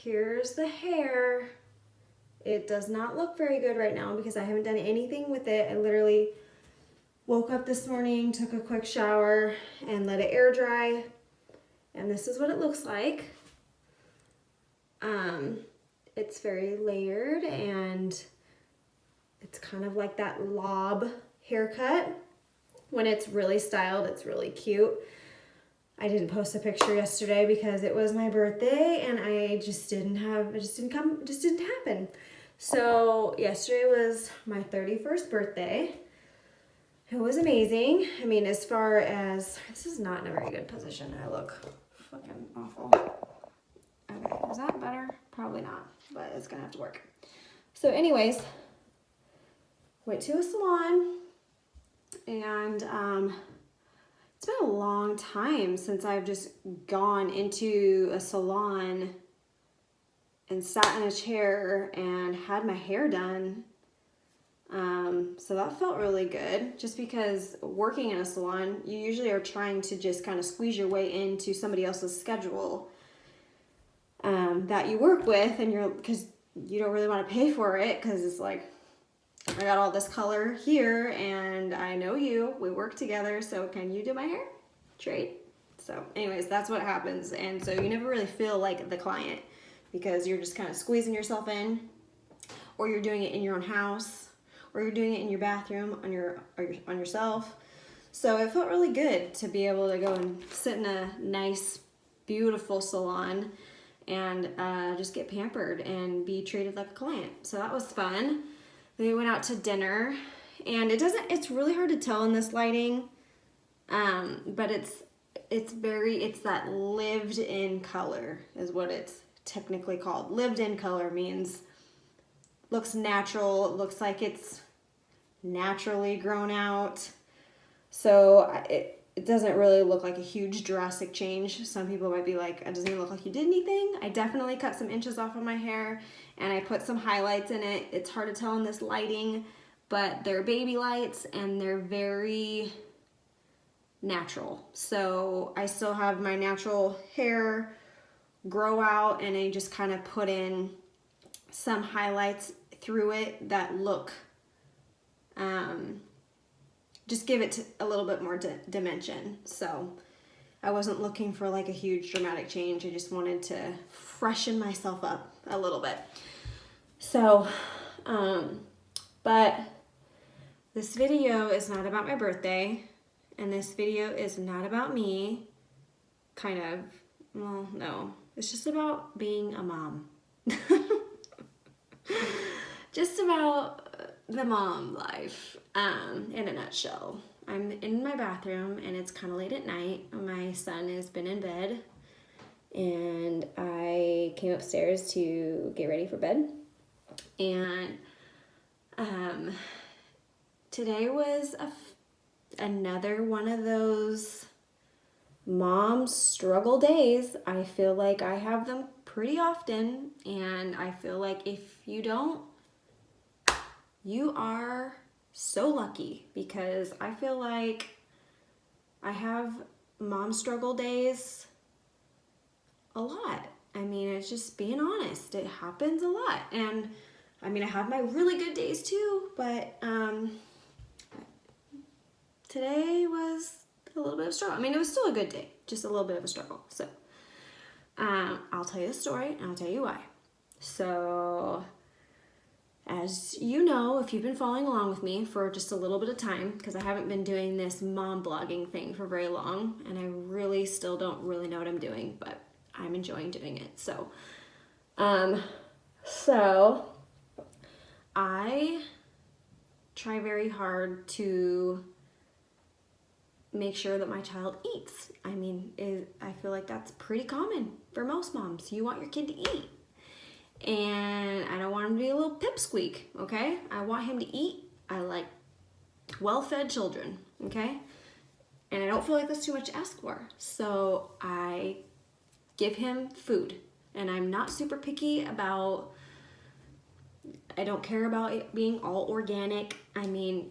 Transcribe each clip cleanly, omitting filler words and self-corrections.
here's the hair. It does not look very good right now because I haven't done anything with it. I literally woke up this morning, took a quick shower, and let it air dry. And this is what it looks like. It's very layered and it's kind of like that lob haircut. When it's really styled, it's really cute. I didn't post a picture yesterday because it was my birthday and it just didn't happen. So yesterday was my 31st birthday. It was amazing. I mean, as far as, this is not in a very good position. I look fucking awful. Okay, is that better? Probably not, but it's gonna have to work. So anyways, went to a salon and it's been a long time since I've just gone into a salon and sat in a chair and had my hair done. So that felt really good, just because working in a salon, you usually are trying to just kind of squeeze your way into somebody else's schedule that you work with, and because you don't really want to pay for it, because it's like, I got all this color here and I know you, we work together, so can you do my hair? Trade. So anyways, that's what happens. And so you never really feel like the client because you're just kind of squeezing yourself in, or you're doing it in your own house, or you're doing it in your bathroom on yourself. So it felt really good to be able to go and sit in a nice, beautiful salon and just get pampered and be treated like a client. So that was fun. Then we went out to dinner, and it's really hard to tell in this lighting, but it's that lived in color is what it's technically called. Lived in color means looks natural, it looks like it's naturally grown out. So it doesn't really look like a huge drastic change. Some people might be like, it doesn't even look like you did anything. I definitely cut some inches off of my hair and I put some highlights in it. It's hard to tell in this lighting, but they're baby lights and they're very natural. So I still have my natural hair grow out, and I just kind of put in some highlights through it that look, just give it a little bit more dimension. So I wasn't looking for like a huge dramatic change. I just wanted to freshen myself up a little bit. So, but this video is not about my birthday, and this video is not about me, kind of, well, no, it's just about being a mom. Just about the mom life, in a nutshell. I'm in my bathroom and it's kind of late at night. My son has been in bed and I came upstairs to get ready for bed. And today was another one of those mom struggle days. I feel like I have them pretty often, and I feel like if you don't, you are so lucky, because I feel like I have mom struggle days a lot. I mean, it's just being honest. It happens a lot. And I mean, I have my really good days too, but today was a little bit of a struggle. I mean, it was still a good day, just a little bit of a struggle. So I'll tell you the story and I'll tell you why. So as you know, if you've been following along with me for just a little bit of time, because I haven't been doing this mom blogging thing for very long, and I really still don't really know what I'm doing, but I'm enjoying doing it. So I try very hard to make sure that my child eats. I mean, I feel like that's pretty common for most moms. You want your kid to eat. And I don't want him to be a little pipsqueak, okay? I want him to eat. I like well-fed children, okay? And I don't feel like that's too much to ask for. So I give him food. And I'm not super picky about, I don't care about it being all organic. I mean,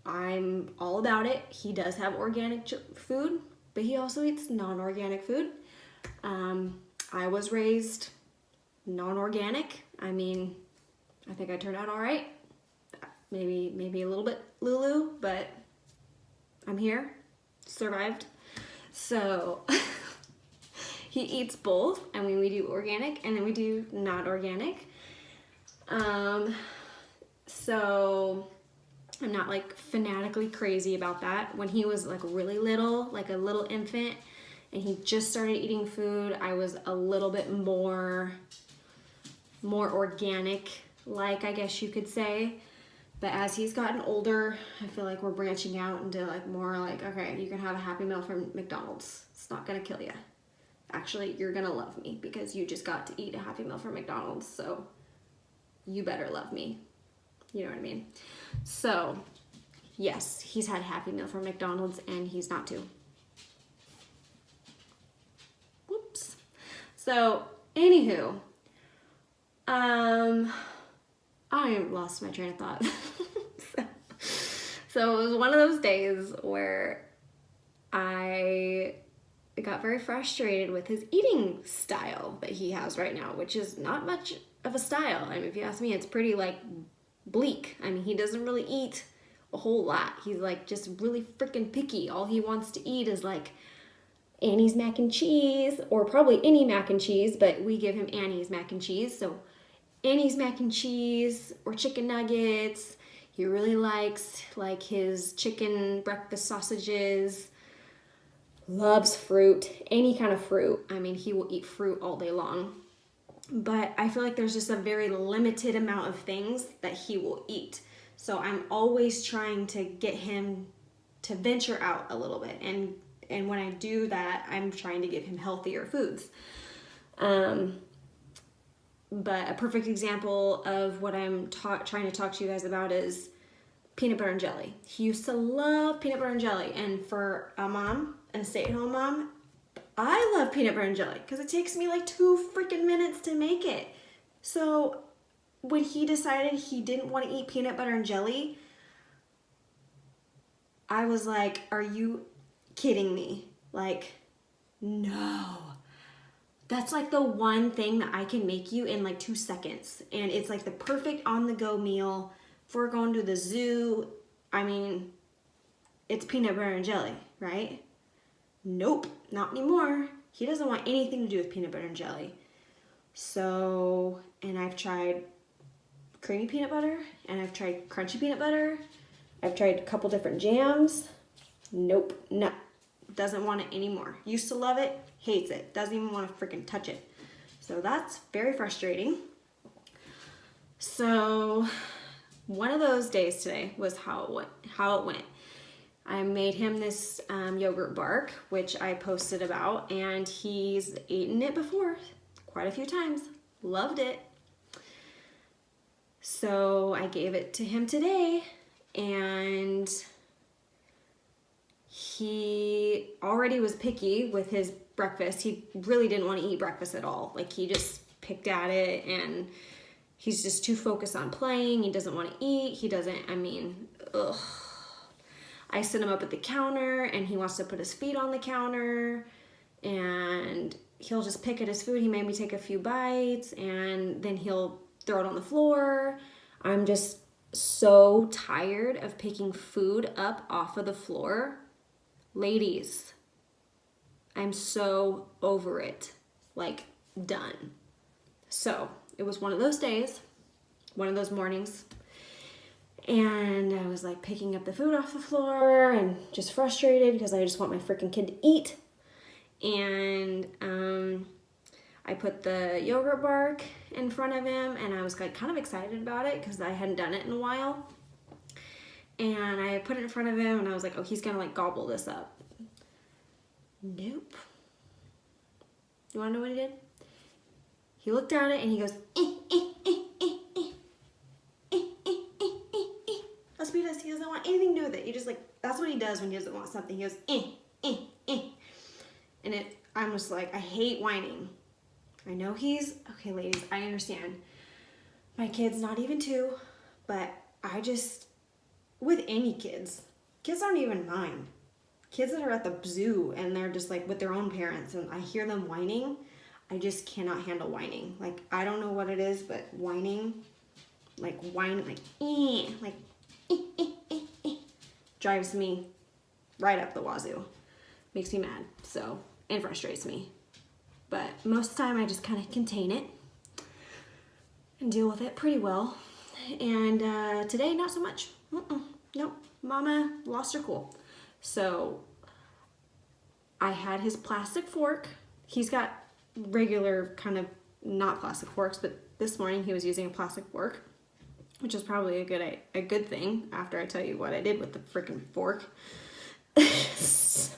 I'm all about it. He does have organic food, but he also eats non-organic food. I was raised non-organic. I mean, I think I turned out all right. Maybe a little bit Lulu, but I'm here, survived. So he eats both, and we do organic and then we do not organic. So I'm not like fanatically crazy about that. When he was like really little, like a little infant, and he just started eating food, I was a little bit more organic, like, I guess you could say. But as he's gotten older, I feel like we're branching out into like more like, okay, you can have a Happy Meal from McDonald's. It's not gonna kill you. Actually, you're gonna love me because you just got to eat a Happy Meal from McDonald's, so you better love me. You know what I mean? So, yes, he's had a Happy Meal from McDonald's and he's not too. Whoops. So, anywho, I lost my train of thought. So it was one of those days where I got very frustrated with his eating style that he has right now, which is not much of a style. I mean, if you ask me, it's pretty like bleak. I mean, he doesn't really eat a whole lot. He's like just really freaking picky. All he wants to eat is like Annie's mac and cheese, or probably any mac and cheese, but we give him Annie's mac and cheese. So Annie's mac and cheese or chicken nuggets. He really likes like his chicken breakfast sausages. Loves fruit, any kind of fruit. I mean, he will eat fruit all day long. But I feel like there's just a very limited amount of things that he will eat. So I'm always trying to get him to venture out a little bit. And when I do that, I'm trying to give him healthier foods. But a perfect example of what I'm trying to talk to you guys about is peanut butter and jelly. He used to love peanut butter and jelly. And for a mom, and a stay-at-home mom, I love peanut butter and jelly because it takes me like 2 freaking minutes to make it. So when he decided he didn't want to eat peanut butter and jelly, I was like, are you kidding me? Like, no. That's like the one thing that I can make you in like 2 seconds. And it's like the perfect on-the-go meal. If we're going to the zoo, I mean, it's peanut butter and jelly, right? Nope, not anymore. He doesn't want anything to do with peanut butter and jelly. So, and I've tried creamy peanut butter, and I've tried crunchy peanut butter. I've tried a couple different jams. Nope, no. Doesn't want it anymore. Used to love it, hates it. Doesn't even want to freaking touch it. So that's very frustrating. So one of those days today was how it went. I made him this yogurt bark, which I posted about, and he's eaten it before quite a few times. Loved it. So I gave it to him today, and he already was picky with his breakfast. He really didn't want to eat breakfast at all. Like, he just picked at it, and he's just too focused on playing. He doesn't want to eat. He doesn't, I mean, ugh. I sit him up at the counter, and he wants to put his feet on the counter, and he'll just pick at his food. He made me take a few bites, and then he'll throw it on the floor. I'm just so tired of picking food up off of the floor. Ladies, I'm so over it. Like, done. So, it was one of those days, one of those mornings, and I was like picking up the food off the floor and just frustrated because I just want my freaking kid to eat. And I put the yogurt bark in front of him, and I was like kind of excited about it because I hadn't done it in a while. And I put it in front of him, and I was like, oh, he's gonna like gobble this up. Nope. You wanna know what he did? He looked at it and he goes, That's what he does. He doesn't want anything to do with it. He just like, that's what he does when he doesn't want something. He goes, And I'm just like, I hate whining. I know he's, okay, ladies, I understand. My kid's not even 2, but I just, with any kids aren't even mine. Kids that are at the zoo and they're just like with their own parents, and I hear them whining, I just cannot handle whining. Like, I don't know what it is, but whining, like drives me right up the wazoo. Makes me mad, so, and frustrates me. But most of the time I just kind of contain it and deal with it pretty well. And today, not so much. Nope, Mama lost her cool. So I had his plastic fork. He's got regular kind of not plastic forks, but this morning he was using a plastic fork, which is probably a good thing after I tell you what I did with the freaking fork. So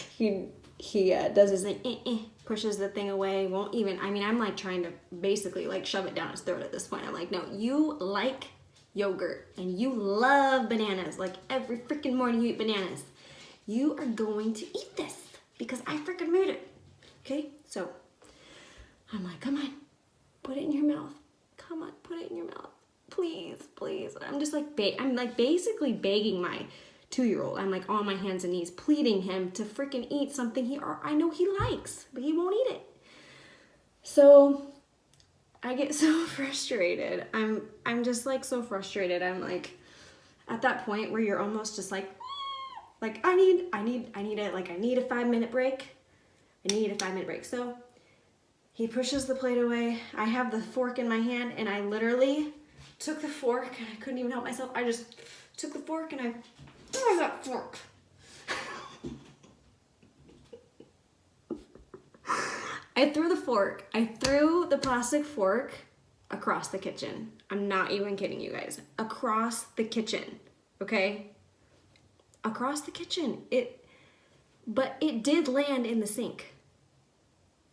he does his thing, pushes the thing away, won't even, I mean, I'm like trying to basically like shove it down his throat at this point. I'm like, no, you like yogurt and you love bananas. Like every freaking morning you eat bananas. You are going to eat this because I freaking made it. Okay, so I'm like, come on, put it in your mouth. Come on, put it in your mouth. Please, please. I'm just like, I'm like basically begging my 2-year-old. I'm like on my hands and knees, pleading him to freaking eat something I know he likes, but he won't eat it. So I get so frustrated. I'm just like so frustrated. I'm like at that point where you're almost just like I need a 5-minute break. I need a 5-minute break. So he pushes the plate away. I have the fork in my hand and I literally took the fork and I couldn't even help myself. I just took the fork and I threw that fork. I threw the fork. I threw the plastic fork across the kitchen. I'm not even kidding you guys. Across the kitchen, okay? Across the kitchen. But it did land in the sink,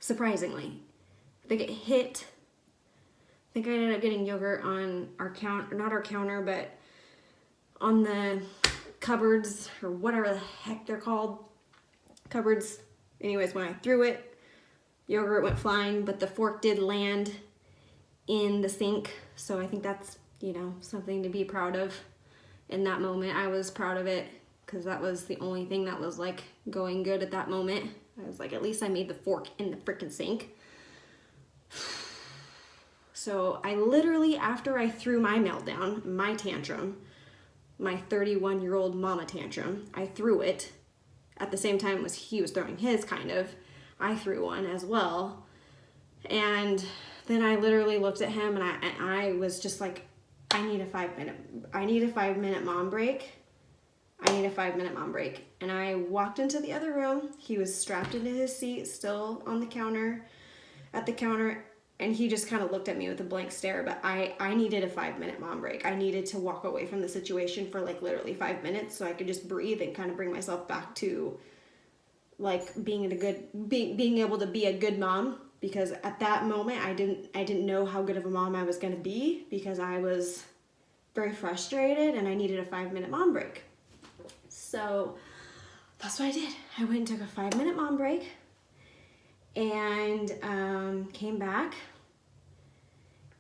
surprisingly. I think it hit, I think I ended up getting yogurt on our counter, not our counter, but on the cupboards or whatever the heck they're called. Cupboards. Anyways, when I threw it, yogurt went flying, but the fork did land in the sink. So I think that's, something to be proud of. In that moment, I was proud of it because that was the only thing that was like going good at that moment. I was like, at least I made the fork in the freaking sink. So I literally, after I threw my meltdown, my tantrum, my 31-year-old mama tantrum, I threw it at the same time as he was throwing his, kind of. I threw one as well. And then I literally looked at him and I was just like, I need a 5-minute mom break. I need a 5-minute mom break. And I walked into the other room. He was strapped into his seat, still on the counter, at the counter, and he just kind of looked at me with a blank stare. But I needed a 5-minute mom break. I needed to walk away from the situation for like literally 5 minutes so I could just breathe and kind of bring myself back to like being able to be a good mom. Because at that moment I didn't know how good of a mom I was going to be because I was very frustrated and I needed a 5-minute mom break. So that's what I did. I went and took a 5-minute mom break and came back.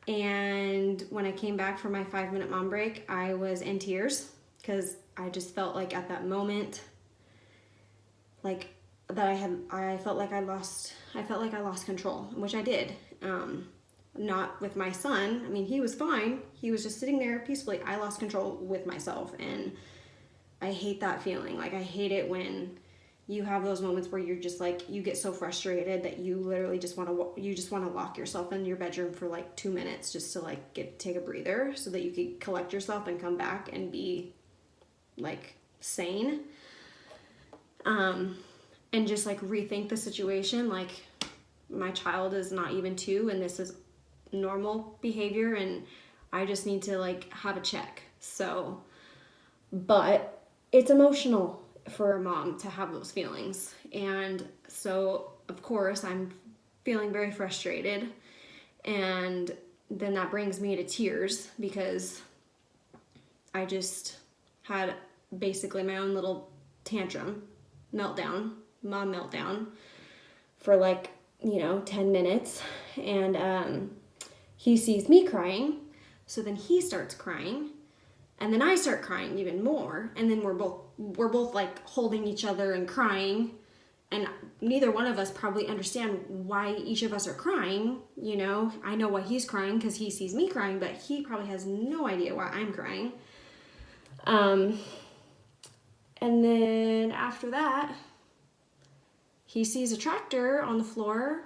And when I came back from my 5-minute mom break, I was in tears because I just felt like at that moment, like that I felt like I lost control, which I did. Not with my son. I mean, he was fine. He was just sitting there peacefully. I lost control with myself, and I hate that feeling. Like, I hate it when you have those moments where you're just like, you get so frustrated that you literally just want to lock yourself in your bedroom for like 2 minutes just to like take a breather so that you can collect yourself and come back and be like sane. And just like rethink the situation. Like, my child is not even 2 and this is normal behavior and I just need to like have a check. So, but it's emotional for a mom to have those feelings. And so of course I'm feeling very frustrated, and then that brings me to tears because I just had basically my own little tantrum, mom meltdown for like 10 minutes, and he sees me crying, so then he starts crying, and then I start crying even more, and then we're both like holding each other and crying and neither one of us probably understand why each of us are crying. You know, I know why he's crying because he sees me crying, but he probably has no idea why I'm crying. And then after that, he sees a tractor on the floor,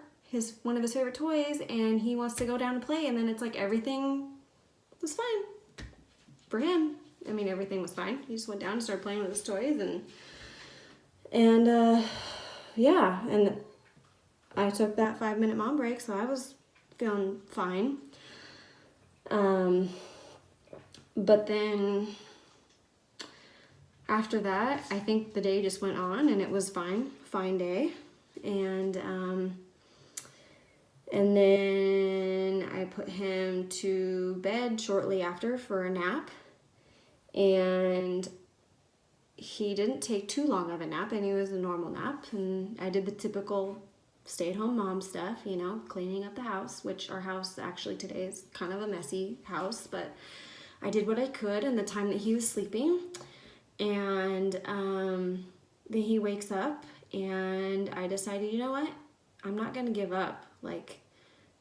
one of his favorite toys, and he wants to go down and play. And then it's like everything was fine for him. I mean, everything was fine. He just went down and started playing with his toys, and yeah, and I took that 5-minute mom break, so I was feeling fine. But then after that, I think the day just went on, and it was fine day. And then I put him to bed shortly after for a nap, and he didn't take too long of a nap, and it was a normal nap. And I did the typical stay-at-home mom stuff, you know, cleaning up the house, which our house actually today is kind of a messy house, but I did what I could in the time that he was sleeping. And then he wakes up, and I decided, you know what? I'm not going to give up. Like,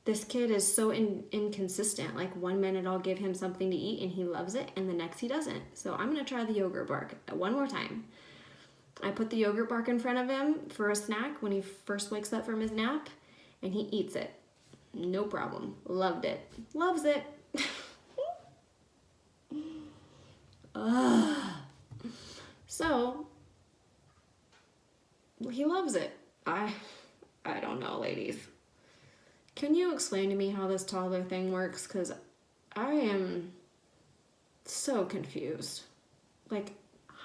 this kid is so inconsistent. Like, 1 minute I'll give him something to eat and he loves it, and the next he doesn't. So I'm going to try the yogurt bark one more time. I put the yogurt bark in front of him for a snack when he first wakes up from his nap, and he eats it. No problem. Loved it. Loves it. So, he loves it. I don't know, ladies. Can you explain to me how this toddler thing works? Because I am so confused. Like,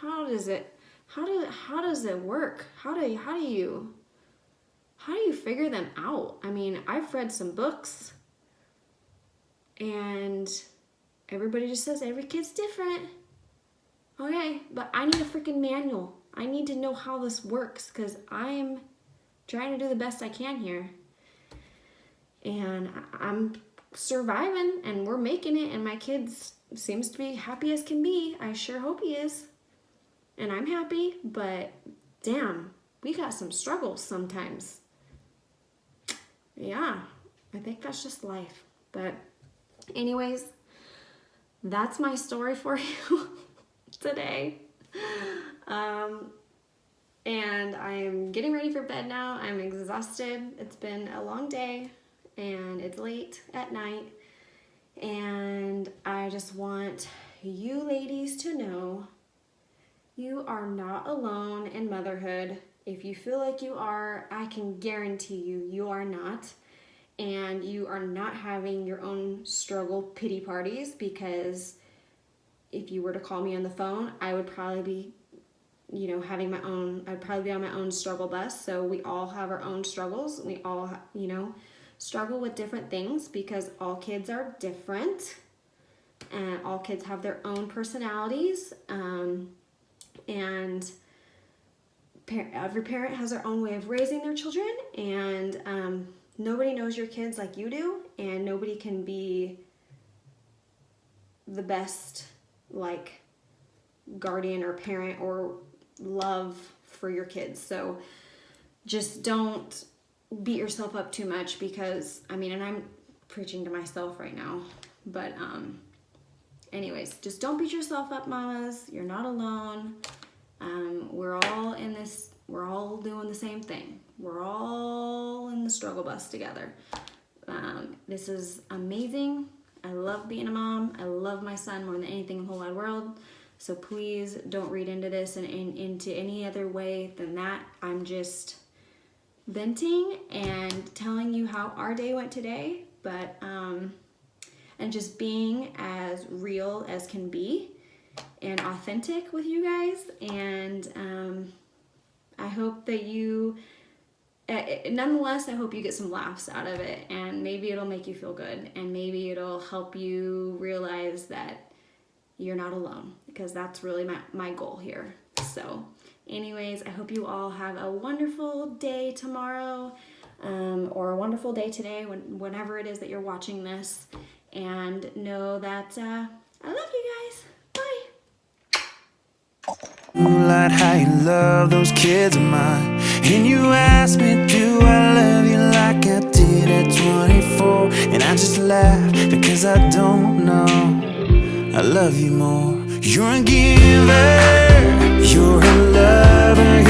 how does it work? How do you figure them out? I mean, I've read some books, and everybody just says every kid's different. Okay, but I need a freaking manual. I need to know how this works, because I'm trying to do the best I can here. And I'm surviving, and we're making it, and my kid seems to be happy as can be. I sure hope he is. And I'm happy, but damn, we got some struggles sometimes. Yeah, I think that's just life. But anyways, that's my story for you today. And I'm getting ready for bed now. I'm exhausted. It's been a long day, and it's late at night. And I just want you ladies to know you are not alone in motherhood. If you feel like you are, I can guarantee you are not. And you are not having your own struggle pity parties, because if you were to call me on the phone, I would probably be, I'd probably be on my own struggle bus. So we all have our own struggles. We all, struggle with different things, because all kids are different, and all kids have their own personalities. And every parent has their own way of raising their children, and nobody knows your kids like you do, and nobody can be the best, like, guardian or parent or love for your kids. So just don't beat yourself up too much, because and I'm preaching to myself right now, but anyways, just don't beat yourself up, mamas. You're not alone. We're all in this. We're all doing the same thing. We're all in the struggle bus together. This is amazing. I love being a mom. I love my son more than anything in the whole wide world. So please don't read into this and into any other way than that. I'm just venting and telling you how our day went today, but and just being as real as can be and authentic with you guys. And I hope that you, nonetheless, I hope you get some laughs out of it, and maybe it'll make you feel good, and maybe it'll help you realize that you're not alone, because that's really my goal here. So anyways, I hope you all have a wonderful day tomorrow, or a wonderful day today, whenever it is that you're watching this, and know that I love you guys. Bye. Moonlight, how you love those kids of mine. And you ask me, do I love you like I did at 24? And I just laugh because I don't know. I love you more. You're a giver, you're a lover.